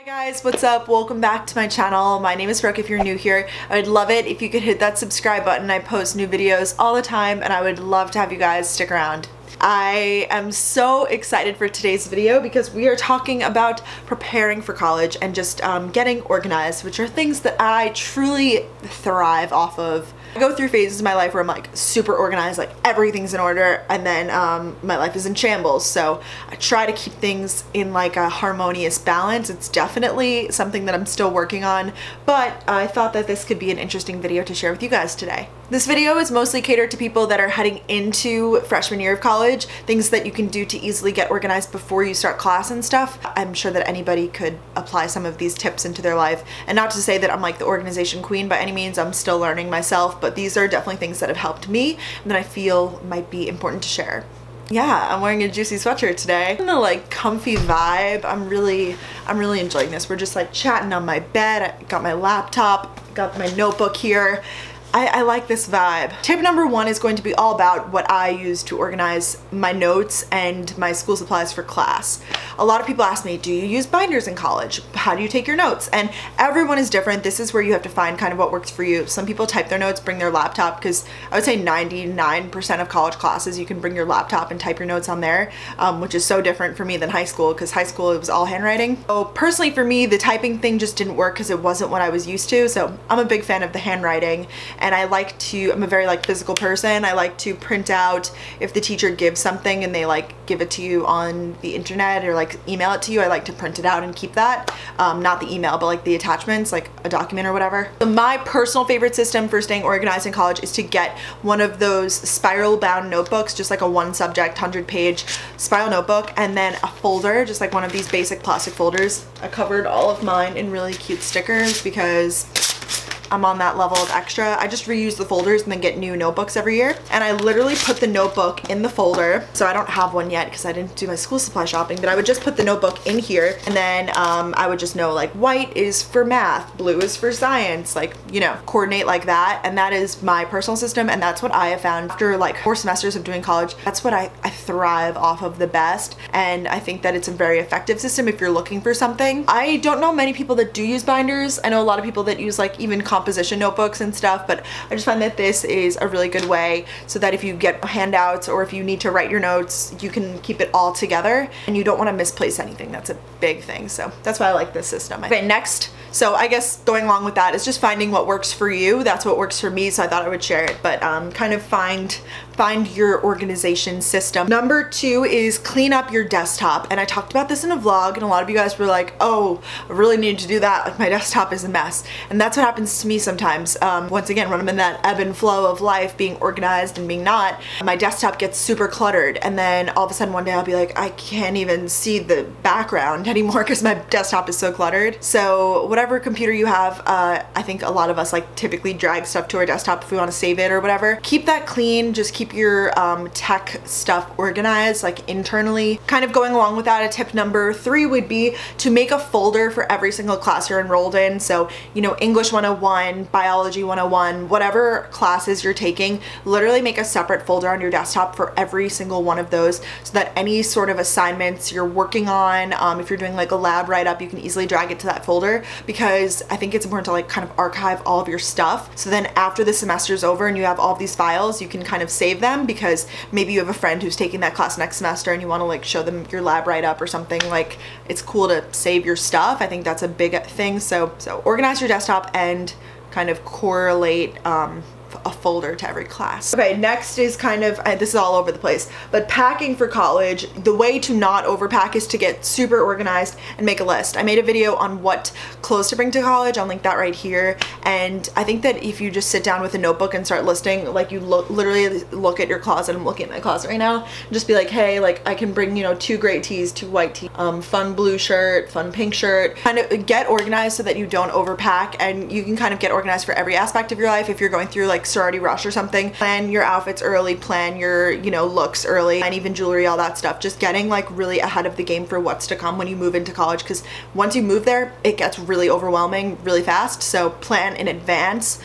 Guys, what's up? Welcome back to my channel. My name is Brooke if you're new here. I would love it if you could hit that subscribe button. I post new videos all the time and I would love to have you guys stick around. I am so excited for today's video because we are talking about preparing for college and just getting organized, which are things that I truly thrive off of. I go through phases in my life where I'm like super organized, like everything's in order, and then my life is in shambles. So I try to keep things in like a harmonious balance. It's definitely something that I'm still working on, but I thought that this could be an interesting video to share with you guys today. This video is mostly catered to people that are heading into freshman year of college, things that you can do to easily get organized before you start class and stuff. I'm sure that anybody could apply some of these tips into their life. And not to say that I'm like the organization queen by any means, I'm still learning myself, but these are definitely things that have helped me and that I feel might be important to share. Yeah, I'm wearing a juicy sweatshirt today. In the like comfy vibe. I'm really enjoying this. We're just like chatting on my bed. I got my laptop, got my notebook here. I like this vibe. Tip number one is going to be all about what I use to organize my notes and my school supplies for class. A lot of people ask me, do you use binders in college? How do you take your notes? And everyone is different. This is where you have to find kind of what works for you. Some people type their notes, bring their laptop, because I would say 99% of college classes you can bring your laptop and type your notes on there, which is so different for me than high school, because high school it was all handwriting. So personally for me, the typing thing just didn't work because it wasn't what I was used to. So I'm a big fan of the handwriting. And I'm a very like physical person. I like to print out if the teacher gives something and they like give it to you on the internet or like email it to you. I like to print it out and keep that. Not the email, but like the attachments, like a document or whatever. So my personal favorite system for staying organized in college is to get one of those spiral bound notebooks, just like a one subject, 100-page spiral notebook, and then a folder, just like one of these basic plastic folders. I covered all of mine in really cute stickers because I'm on that level of extra. I just reuse the folders and then get new notebooks every year. And I literally put the notebook in the folder. So I don't have one yet because I didn't do my school supply shopping, but I would just put the notebook in here. And then I would just know like white is for math, blue is for science, like, you know, coordinate like that. And that is my personal system. And that's what I have found after like 4 semesters of doing college. That's what I thrive off of the best. And I think that it's a very effective system if you're looking for something. I don't know many people that do use binders. I know a lot of people that use like even composition notebooks and stuff, but I just find that this is a really good way so that if you get handouts or if you need to write your notes, you can keep it all together and you don't want to misplace anything. That's a big thing. So that's why I like this system. Okay, next. So I guess going along with that is just finding what works for you. That's what works for me, so I thought I would share it, but kind of find your organization system. Number 2 is clean up your desktop. And I talked about this in a vlog and a lot of you guys were like, oh, I really need to do that. Like my desktop is a mess. And that's what happens to me sometimes. Once again, when I'm in that ebb and flow of life, being organized and being not, my desktop gets super cluttered. And then all of a sudden one day I'll be like, I can't even see the background anymore because my desktop is so cluttered. So whatever computer you have, I think a lot of us like typically drag stuff to our desktop if we want to save it or whatever. Keep that clean. Just keep your tech stuff organized like internally. Kind of going along with that, a tip number 3 would be to make a folder for every single class you're enrolled in. So, you know, English 101, Biology 101, whatever classes you're taking, literally make a separate folder on your desktop for every single one of those so that any sort of assignments you're working on, if you're doing like a lab write-up, you can easily drag it to that folder, because I think it's important to like kind of archive all of your stuff. So then after the semester is over and you have all of these files, you can kind of save them, because maybe you have a friend who's taking that class next semester and you want to like show them your lab write-up or something. Like, it's cool to save your stuff. I think that's a big thing. So organize your desktop and kind of correlate a folder to every class. Okay, next is kind of, this is all over the place, but packing for college. The way to not overpack is to get super organized and make a list. I made a video on what clothes to bring to college. I'll link that right here. And I think that if you just sit down with a notebook and start listing, like you literally look at your closet. I'm looking at my closet right now, and just be like, hey, like I can bring, you know, 2 gray tees, 2 white tees, fun blue shirt, fun pink shirt. Kind of get organized so that you don't overpack, and you can kind of get organized for every aspect of your life. If you're going through like sorority rush or something, plan your outfits early, plan your, you know, looks early, and even jewelry, all that stuff. Just getting like really ahead of the game for what's to come when you move into college, because once you move there, it gets really overwhelming really fast. So plan in advance.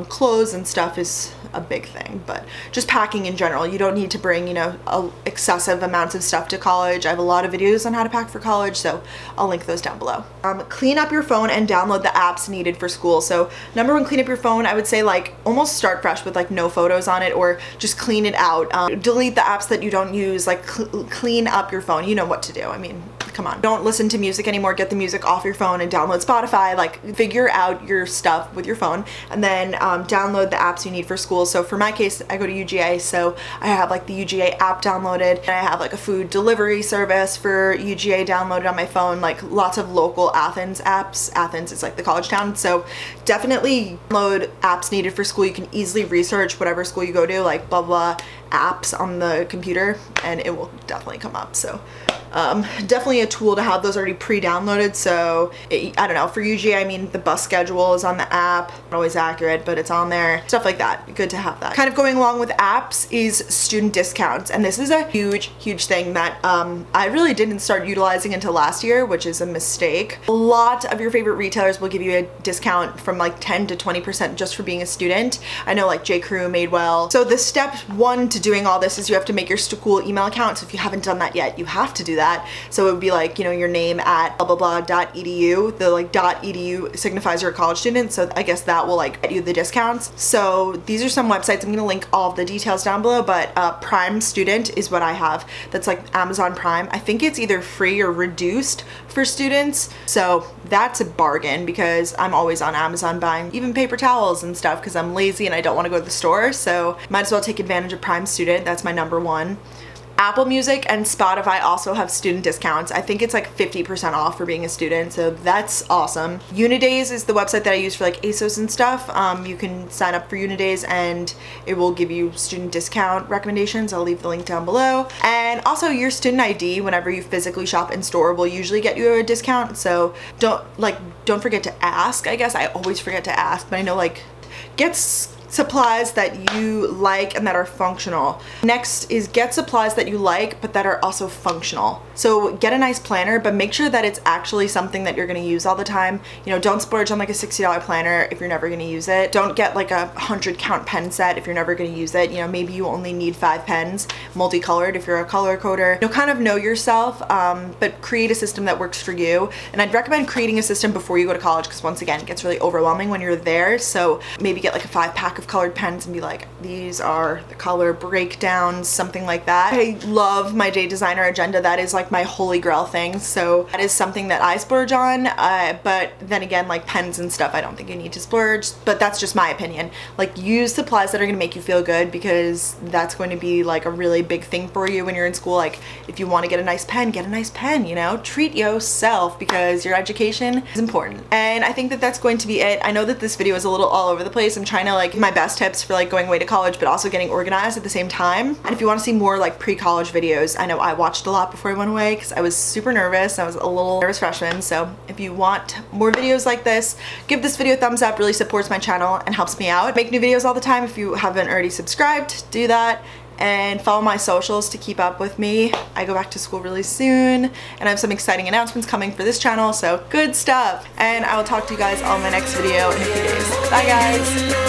Clothes and stuff is a big thing, but just packing in general. You don't need to bring, you know, excessive amounts of stuff to college. I have a lot of videos on how to pack for college, so I'll link those down below. Clean up your phone and download the apps needed for school. So number one, clean up your phone. I would say like almost start fresh with like no photos on it, or just clean it out. Delete the apps that you don't use, like clean up your phone. You know what to do. I mean, come on. Don't listen to music anymore. Get the music off your phone and download Spotify. Like figure out your stuff with your phone, and then download the apps you need for school. So for my case, I go to UGA, so I have like the UGA app downloaded, and I have like a food delivery service for UGA downloaded on my phone, like lots of local Athens apps. Athens is like the college town, so definitely download apps needed for school. You can easily research whatever school you go to, like blah blah apps on the computer, and it will definitely come up. So definitely a tool to have those already pre-downloaded. So I don't know, for UGA, I mean, the bus schedule is on the app. Not always accurate, but it's on there. Stuff like that. Good to have that. Kind of going along with apps is student discounts. And this is a huge thing that I really didn't start utilizing until last year, which is a mistake. A lot of your favorite retailers will give you a discount from like 10 to 20% just for being a student. I know like J. Crew, Madewell. So the step one to doing all this is you have to make your school email account. So if you haven't done that yet, you have to do that. So it would be like, you know, your name at blah blah blah.edu. The like .edu signifies you're a college student, so I guess that will like get you the discounts. So these are some websites. I'm gonna link all of the details down below, but Prime Student is what I have. That's like Amazon Prime. I think it's either free or reduced for students, so that's a bargain because I'm always on Amazon buying even paper towels and stuff because I'm lazy and I don't want to go to the store. So might as well take advantage of Prime Student. That's my number one. Apple Music and Spotify also have student discounts. I think it's like 50% off for being a student, so that's awesome. Unidays is the website that I use for like ASOS and stuff. You can sign up for Unidays and it will give you student discount recommendations. I'll leave the link down below. And also your student ID, whenever you physically shop in store, will usually get you a discount, so don't forget to ask. I guess I always forget to ask, but I know like get supplies that you like and that are functional. Next is get supplies that you like but that are also functional. So get a nice planner, but make sure that it's actually something that you're going to use all the time. You know, don't splurge on like a $60 planner if you're never going to use it. Don't get like a 100 count pen set if you're never going to use it. You know, maybe you only need 5 pens, multicolored if you're a color coder. You'll kind of know yourself, but create a system that works for you. And I'd recommend creating a system before you go to college, because once again, it gets really overwhelming when you're there. So maybe get like a 5-pack of colored pens and be like, these are the color breakdowns, something like that. I love my day designer agenda. That is like my holy grail thing. So that is something that I splurge on. But then again, like pens and stuff, I don't think you need to splurge, but that's just my opinion. Like use supplies that are going to make you feel good, because that's going to be like a really big thing for you when you're in school. Like if you want to get a nice pen, get a nice pen, you know, treat yourself because your education is important. And I think that that's going to be it. I know that this video is a little all over the place. I'm trying to like my best tips for like going away to college, but also getting organized at the same time. And if you want to see more like pre-college videos, I know I watched a lot before I went away because I was super nervous. I was a little nervous freshman. So if you want more videos like this, give this video a thumbs up. Really supports my channel and helps me out. I make new videos all the time. If you haven't already subscribed, do that. And follow my socials to keep up with me. I go back to school really soon and I have some exciting announcements coming for this channel, so good stuff. And I will talk to you guys on my next video in a few days. Bye guys!